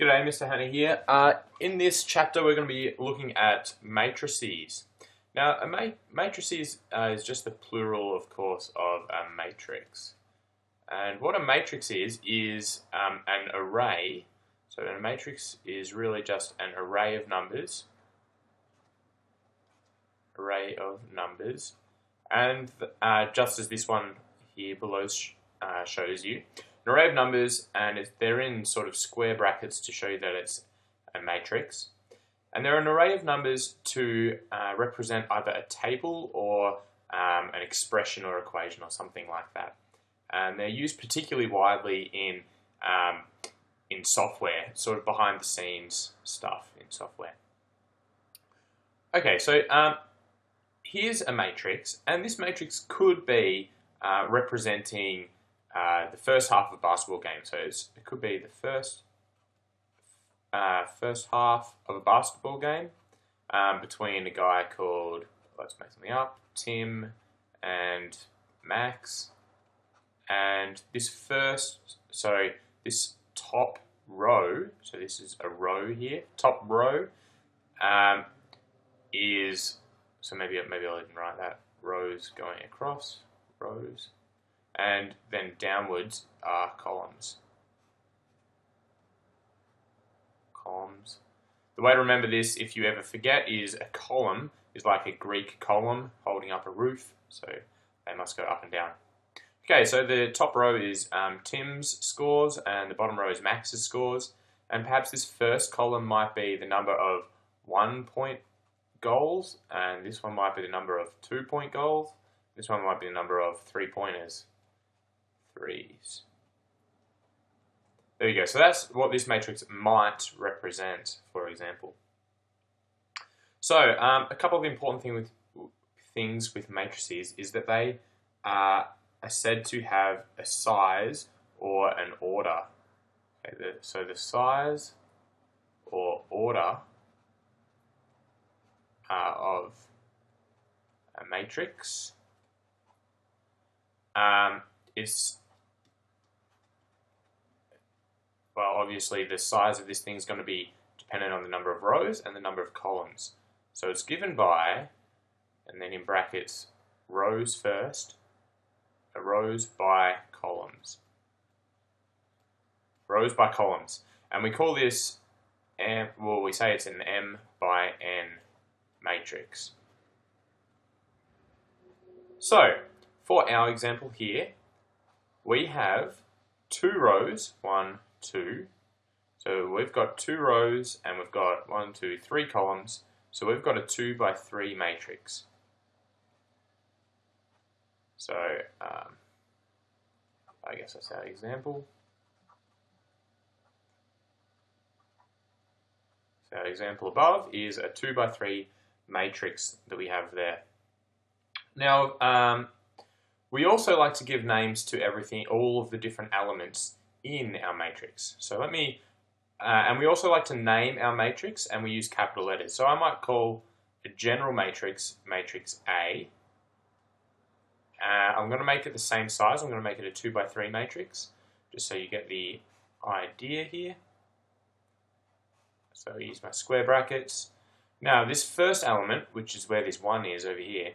G'day, Mr. Hannah here. In this chapter, we're going to be looking at matrices. Now, a matrices is just the plural, of course, of a matrix. And what a matrix is an array. So a matrix is really just an array of numbers. And just as this one here below shows you, an array of numbers, and they're in sort of square brackets to show you that it's a matrix. And they're an array of numbers to represent either a table or an expression or equation or something like that. And they're used particularly widely in software, sort of behind the scenes stuff in software. Okay, so here's a matrix, and this matrix could be representing the first half of a basketball game. So it could be the first half of a basketball game between a guy called, let's make something up, Tim and Max. And this top row, so this is a row here, top row is, so maybe I'll even write that, rows going across, rows. And then downwards are columns. The way to remember this, if you ever forget, is a column is like a Greek column holding up a roof, so they must go up and down. Okay, so the top row is Tim's scores, and the bottom row is Max's scores. And perhaps this first column might be the number of 1-point goals, and this one might be the number of 2-point goals. This one might be the number of 3-pointers. Threes. There you go. So that's what this matrix might represent, for example. So a couple of important things with matrices is that they are said to have a size or an order. Okay, so the size or order of a matrix is, well, obviously the size of this thing is going to be dependent on the number of rows and the number of columns. So it's given by, and then in brackets, rows first, rows by columns. Rows by columns. And we call this, well, we say it's an M by N matrix. So, for our example here, we have 2 rows, 1, 2. So we've got 2 rows and we've got 1, 2, 3 columns. So we've got a 2 by 3 matrix. So I guess that's our example. So our example above is a 2 by 3 matrix that we have there. Now, we also like to give names to everything, all of the different elements in our matrix. So and we also like to name our matrix, and we use capital letters. So I might call a general matrix, matrix A. I'm going to make it the same size. I'm going to make it a 2 by 3 matrix, just so you get the idea here. So I use my square brackets. Now this first element, which is where this 1 is over here,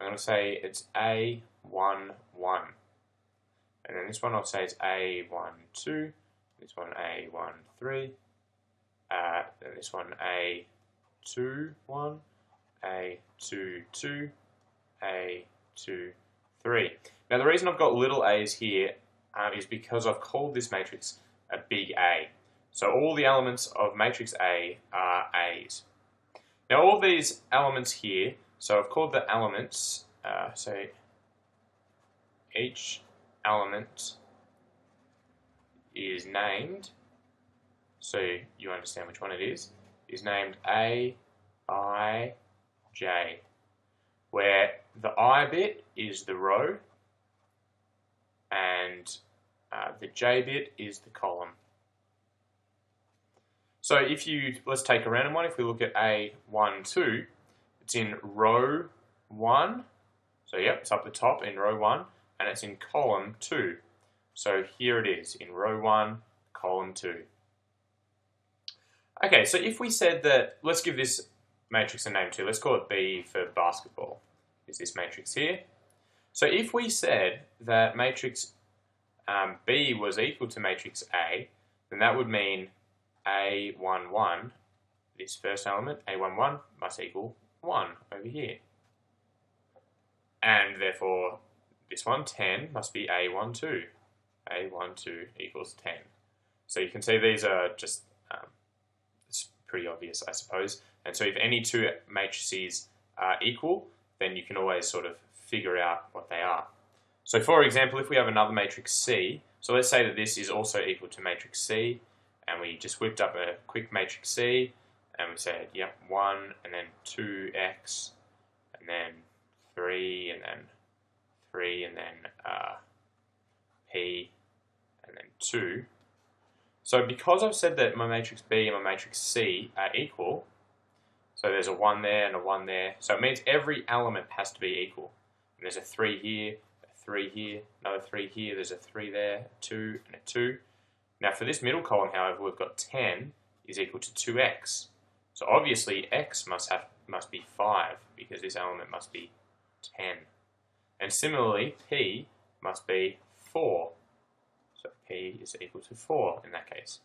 I'm going to say it's A1, 1. And then this one I'll say it's A1, 2. This one A1, 3. Then this one A2, 1. A2, 2. A2, 3. Now the reason I've got little a's here is because I've called this matrix a big A. So all the elements of matrix A are A's. Now all these elements here, so I've called the elements, so each element is named, so you understand which one it is named A, I, J, where the I bit is the row and the J bit is the column. So let's take a random one. If we look at A1, 2, it's in row 1. So yep, it's up the top in row 1, and it's in column 2. So here it is in row 1, column 2. Okay, so if we said that, let's give this matrix a name too. Let's call it B for basketball. Is this matrix here? So if we said that matrix B was equal to matrix A, then that would mean A11, this first element, A11, must equal 1 over here. And therefore, this one, 10, must be A12. A12 equals 10. So you can see these are just, it's pretty obvious, I suppose. And so if any two matrices are equal, then you can always sort of figure out what they are. So for example, if we have another matrix C, so let's say that this is also equal to matrix C, and we just whipped up a quick matrix C, and we said, yep, 1, and then 2x, and then 3, and then 3, and then P, and then 2. So because I've said that my matrix B and my matrix C are equal, so there's a 1 there and a 1 there, so it means every element has to be equal. And there's a 3 here, a 3 here, another 3 here, there's a 3 there, a 2, and a 2. Now for this middle column, however, we've got 10 is equal to 2x. So obviously x must be 5, because this element must be 10. And similarly, P must be 4. So P is equal to 4 in that case.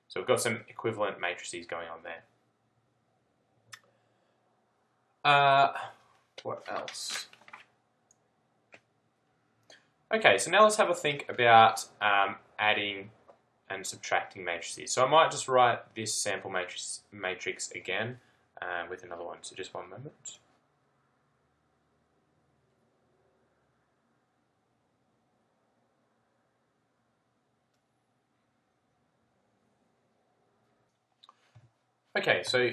So we've got some equivalent matrices going on there. What else? Okay, so now let's have a think about adding and subtracting matrices. So I might just write this sample matrix again with another one. So just one moment. Okay, so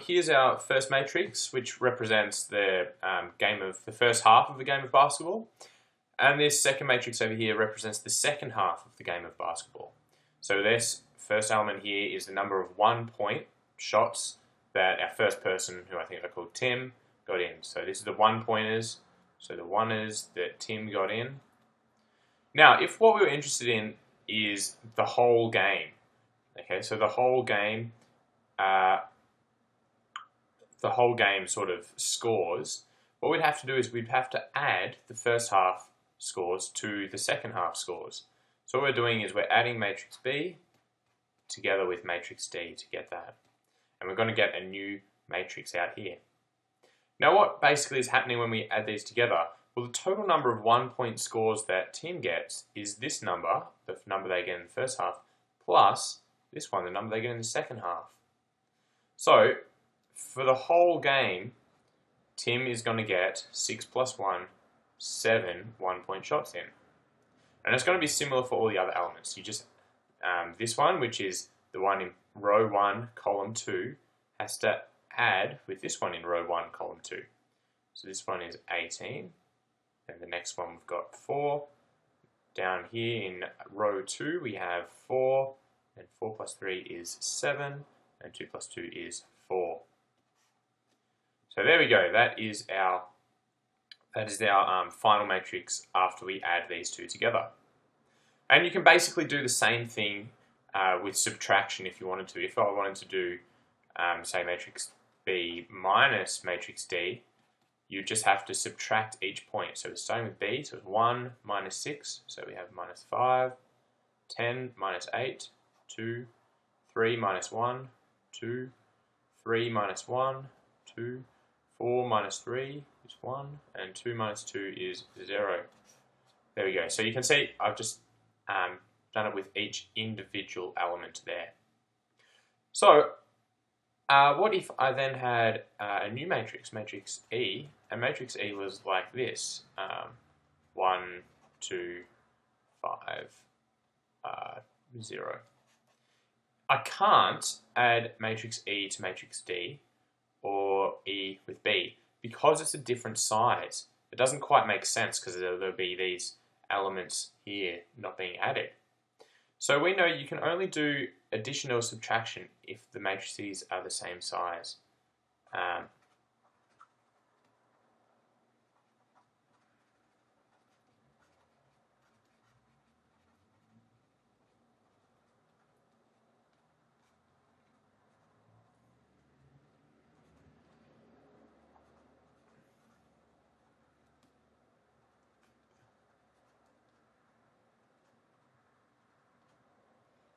here's our first matrix, which represents the the first half of the game of basketball, and this second matrix over here represents the second half of the game of basketball. So this first element here is the number of 1-point shots that our first person, who I think I called Tim, got in. So this is the 1-pointers, so the 1ers that Tim got in. Now, if what we were interested in is the whole game, okay, so the whole game sort of scores, what we'd have to do is we'd have to add the first half scores to the second half scores. So what we're doing is we're adding matrix B together with matrix D to get that. And we're going to get a new matrix out here. Now what basically is happening when we add these together? Well, the total number of 1-point scores that Tim gets is this number, the number they get in the first half, plus this one, the number they get in the second half. So, for the whole game, Tim is going to get 6 plus 1, 7 1-point shots in. And it's going to be similar for all the other elements. You just, this one, which is the one in row 1, column 2, has to add with this one in row 1, column 2. So this one is 18, and the next one we've got 4. Down here in row 2 we have 4, and 4 plus 3 is 7, and 2 plus 2 is 4. So there we go, that is our final matrix after we add these two together. And you can basically do the same thing with subtraction if you wanted to. If I wanted to do, say, matrix B minus matrix D, you just have to subtract each point. So we're starting with B, so it's 1 minus 6, so we have minus 5, 10 minus 8, 2, 3 minus 1, 2, 3 minus 1, 2, 4 minus 3 is 1, and 2 minus 2 is 0. There we go. So you can see I've just done it with each individual element there. So what if I then had a new matrix, matrix E, and matrix E was like this, 1, 2, 5, 0. I can't add matrix E to matrix D or E with B because it's a different size. It doesn't quite make sense because there'll be these elements here not being added. So we know you can only do addition or subtraction if the matrices are the same size.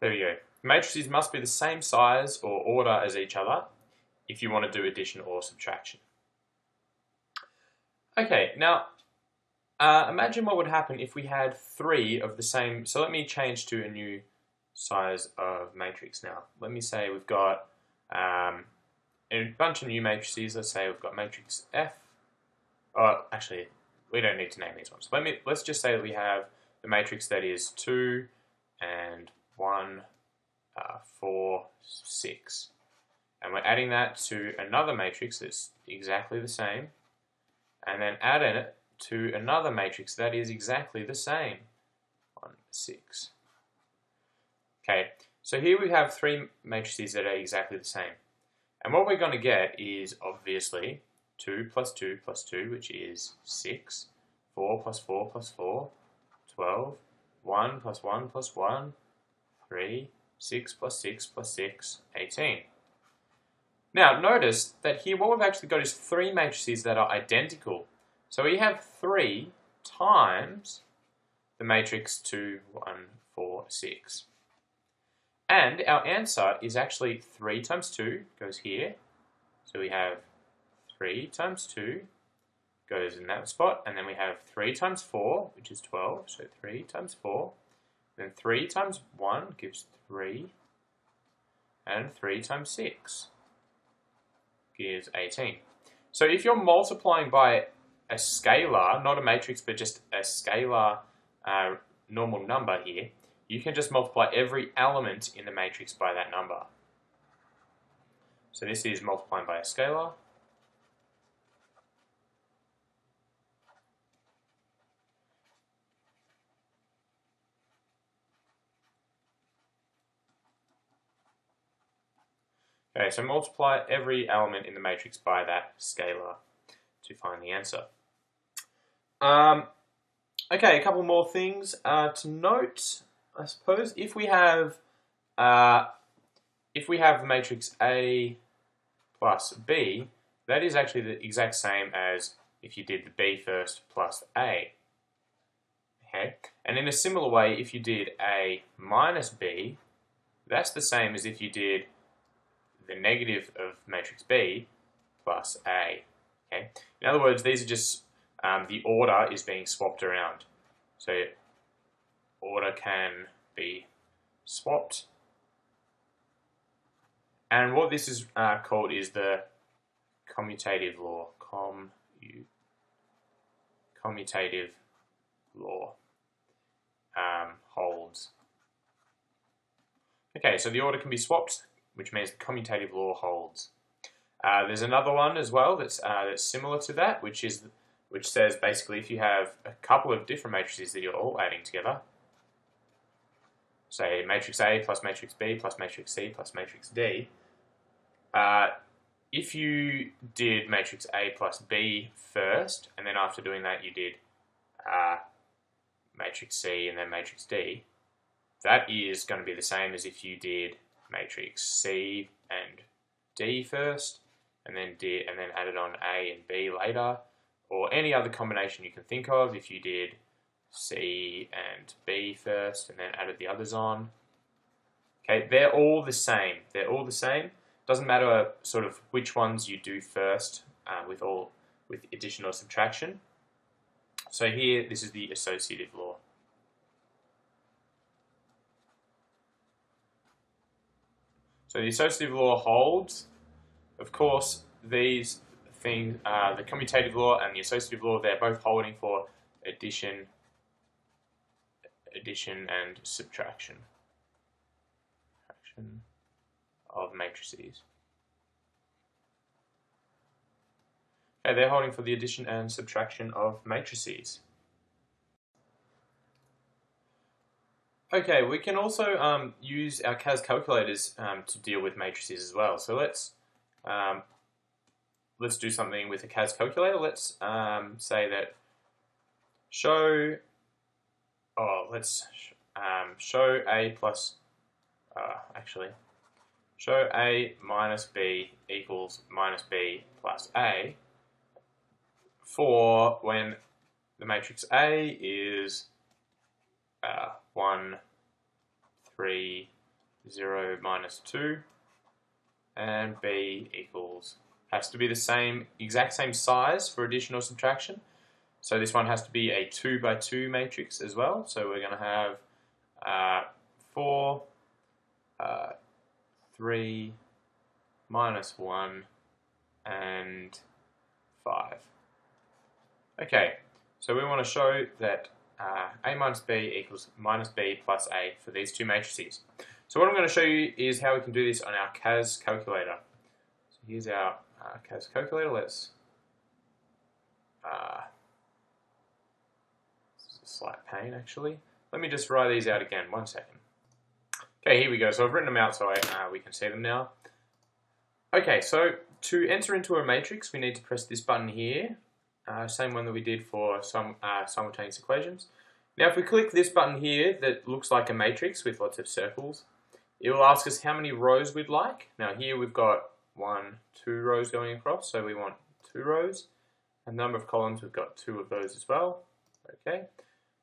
There we go. Matrices must be the same size or order as each other if you want to do addition or subtraction. Okay, now imagine what would happen if we had 3 of the same. So let me change to a new size of matrix now. Let me say we've got a bunch of new matrices. Let's say we've got matrix F. Oh, actually, we don't need to name these ones. Let's just say that we have the matrix that is 2 and 1, 4, 6. And we're adding that to another matrix that's exactly the same. And then adding it to another matrix that is exactly the same. 1, 6. Okay, so here we have 3 matrices that are exactly the same. And what we're going to get is obviously 2 plus 2 plus 2, which is 6. 4 plus 4 plus 4, 12. 1 plus 1 plus 1, 3. 6 plus 6 plus 6, 18. Now notice that here what we've actually got is 3 matrices that are identical. So we have 3 times the matrix 2, 1, 4, 6. And our answer is actually 3 times 2 goes here. So we have 3 times 2 goes in that spot. And then we have 3 times 4, which is 12. So 3 times 4. Then 3 times 1 gives 3. And 3 times 6 gives 18. So if you're multiplying by a scalar, not a matrix, but just a scalar normal number here, you can just multiply every element in the matrix by that number. So this is multiplying by a scalar. Okay, so multiply every element in the matrix by that scalar to find the answer. Okay, a couple more things to note. I suppose if we have the matrix A plus B, that is actually the exact same as if you did the B first plus A. Okay, and in a similar way, if you did A minus B, that's the same as if you did the negative of matrix B plus A. Okay, in other words, these are just the order is being swapped around. So order can be swapped. And what this is called is the commutative law. Commutative law holds. Okay, so the order can be swapped, which means the commutative law holds. There's another one as well that's similar to that, which says basically if you have a couple of different matrices that you're all adding together, say matrix A plus matrix B plus matrix C plus matrix D, if you did matrix A plus B first, and then after doing that you did matrix C and then matrix D, that is going to be the same as if you did matrix C and D first, and then added on A and B later, or any other combination you can think of. If you did C and B first and then added the others on. Okay, they're all the same. They're all the same. Doesn't matter sort of which ones you do first with addition or subtraction. So here, this is the associative law. So the associative law holds. Of course, these things, the commutative law and the associative law, they're both holding for addition and subtraction of matrices. Okay, they're holding for the addition and subtraction of matrices. Okay, we can also use our CAS calculators to deal with matrices as well. So let's do something with a CAS calculator. Let's say that show A plus show A minus B equals minus B plus A for when the matrix A is 1, 3, 0 minus 2, and B equals, has to be the same, exact same size for addition or subtraction. So this one has to be a 2 by 2 matrix as well. So we're going to have 4, 3, minus 1, and 5. Okay, so we want to show that A minus B equals minus B plus A for these two matrices. So what I'm going to show you is how we can do this on our CAS calculator. So here's our CAS calculator. This is a slight pain actually. Let me just write these out again, 1 second. Okay, here we go. So I've written them out so we can see them now. Okay, so to enter into a matrix, we need to press this button here. Same one that we did for some simultaneous equations. Now if we click this button here that looks like a matrix with lots of circles, it will ask us how many rows we'd like. Now here we've got 1, 2 rows going across, so we want 2 rows. And number of columns, we've got 2 of those as well. Okay.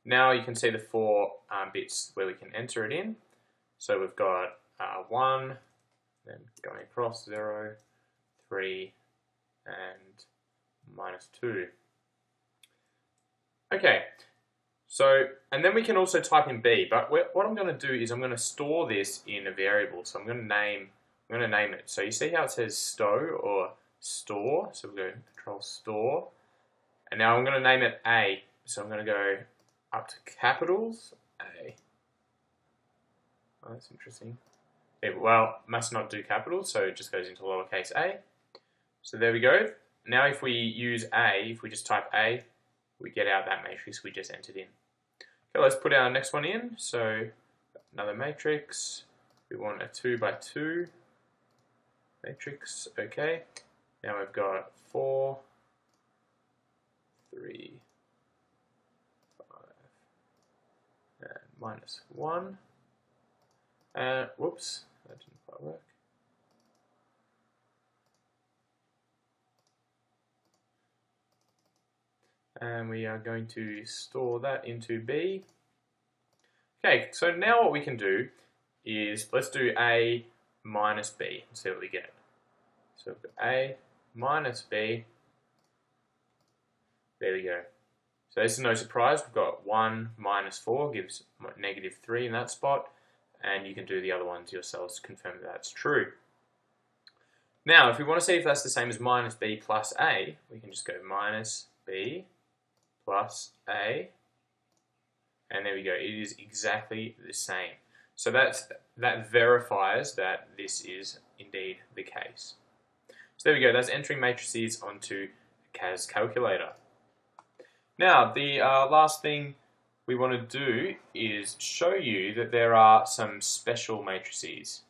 Now you can see the 4 bits where we can enter it in. So we've got 1, then going across 0, 3, and minus 2. Okay, so, and then we can also type in B, but what I'm going to do is I'm going to store this in a variable. So I'm going to name it. So you see how it says stow or store? So we'll go control store. And now I'm going to name it A. So I'm going to go up to capitals, A. Oh, that's interesting. Yeah, well, must not do capitals, so it just goes into lowercase a. So there we go. Now if we use A, if we just type A, we get out that matrix we just entered in. Okay, let's put our next one in. So another matrix. We want a 2 by 2 matrix. Okay. Now we've got 4, 3, 5, and minus 1. Whoops, that didn't quite work. And we are going to store that into B. Okay, so now what we can do is, let's do A minus B and see what we get. So we've got A minus B. There we go. So this is no surprise. We've got 1 minus 4 gives negative 3 in that spot. And you can do the other ones yourselves to confirm that that's true. Now, if we want to see if that's the same as minus B plus A, we can just go minus B plus A, and there we go. It is exactly the same. So that verifies that this is indeed the case. So there we go. That's entering matrices onto a CAS calculator. Now, the last thing we want to do is show you that there are some special matrices.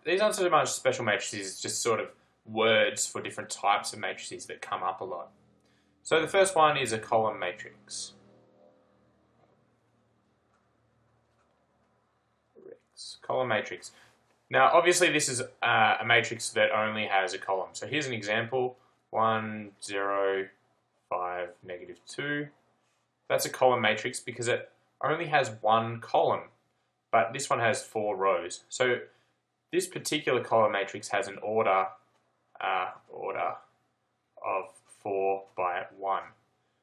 These aren't so much special matrices, it's just sort of words for different types of matrices that come up a lot. So the first one is a column matrix. Column matrix. Now obviously this is a matrix that only has a column. So here's an example. 1, 0, 5, negative 2. That's a column matrix because it only has one column, but this one has 4 rows. So this particular column matrix has an order of 4 by 1.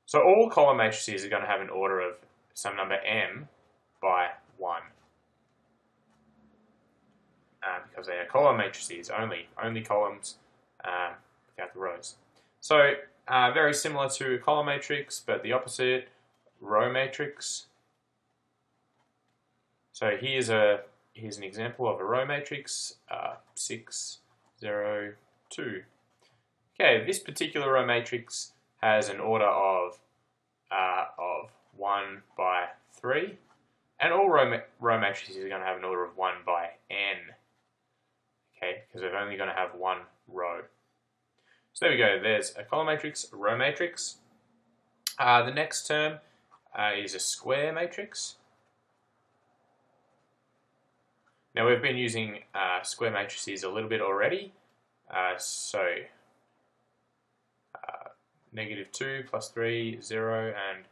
So all column matrices are going to have an order of some number m by 1. Because they are column matrices only columns without the rows. So very similar to a column matrix, but the opposite, row matrix. So here's an example of a row matrix, 6, 0, 2. Okay, this particular row matrix has an order of 1 by 3, and all row matrices are going to have an order of 1 by n. Okay, because they're only going to have one row. So there we go, there's a column matrix, a row matrix. The next term is a square matrix. Now we've been using square matrices a little bit already. Negative 2 plus 3, 0, and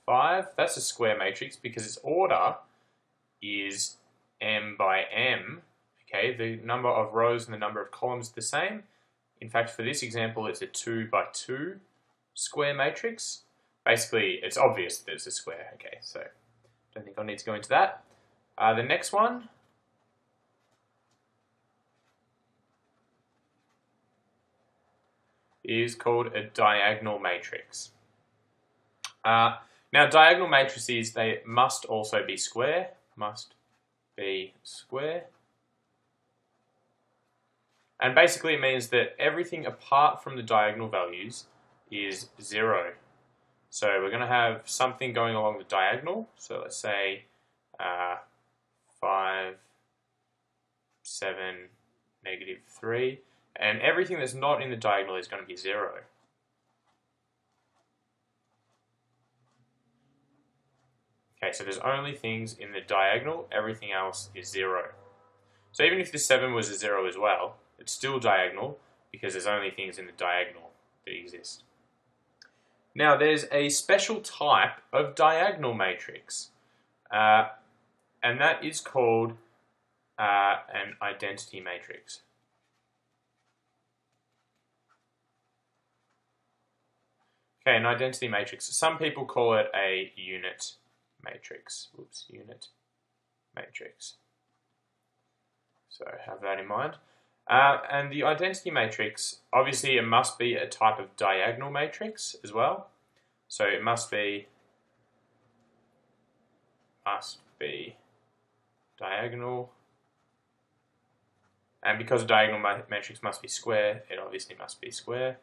5, that's a square matrix because its order is m by m. Okay, the number of rows and the number of columns are the same. In fact, for this example, it's a 2 by 2 square matrix. Basically, it's obvious that it's a square. Okay, so don't think I need to go into that. The next one is called a diagonal matrix. Now, diagonal matrices, they must also be square. Must be square. And basically it means that everything apart from the diagonal values is 0. So we're going to have something going along the diagonal. So let's say 5, 7, negative 3. And everything that's not in the diagonal is going to be 0. Okay, so there's only things in the diagonal, everything else is 0. So even if the 7 was a 0 as well, it's still diagonal because there's only things in the diagonal that exist. Now there's a special type of diagonal matrix, and that is called an identity matrix. Okay, an identity matrix. Some people call it a unit matrix. Oops, unit matrix. So have that in mind. And the identity matrix, obviously it must be a type of diagonal matrix as well. So it must be diagonal. And because a diagonal matrix must be square, it obviously must be square.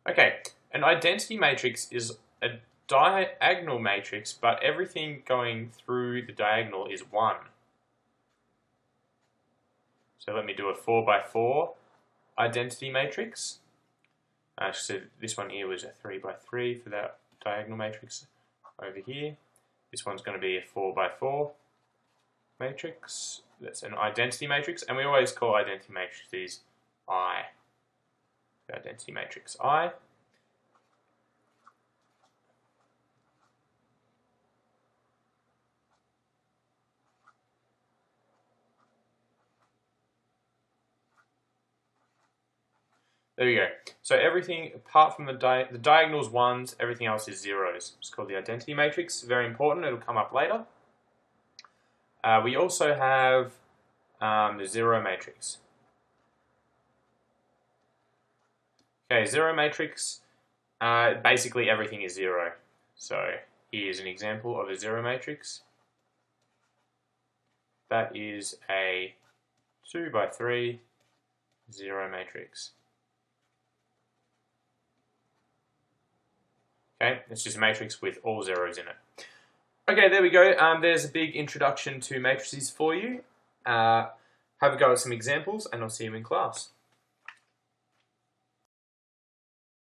Okay, an identity matrix is a diagonal matrix, but everything going through the diagonal is 1. So let me do a 4 by 4 identity matrix. So this one here was a 3 by 3 for that diagonal matrix over here. This one's going to be a 4 by 4 matrix. That's an identity matrix, and we always call identity matrices I. The identity matrix I. There we go. So everything apart from the diagonals 1s, everything else is 0s. It's called the identity matrix. Very important. It'll come up later. We also have the 0 matrix. Okay, 0 matrix. Basically everything is 0. So here's an example of a 0 matrix. That is a 2 by 3 0 matrix. Okay, it's just a matrix with all zeros in it. Okay, there we go. There's a big introduction to matrices for you. Have a go at some examples, and I'll see you in class.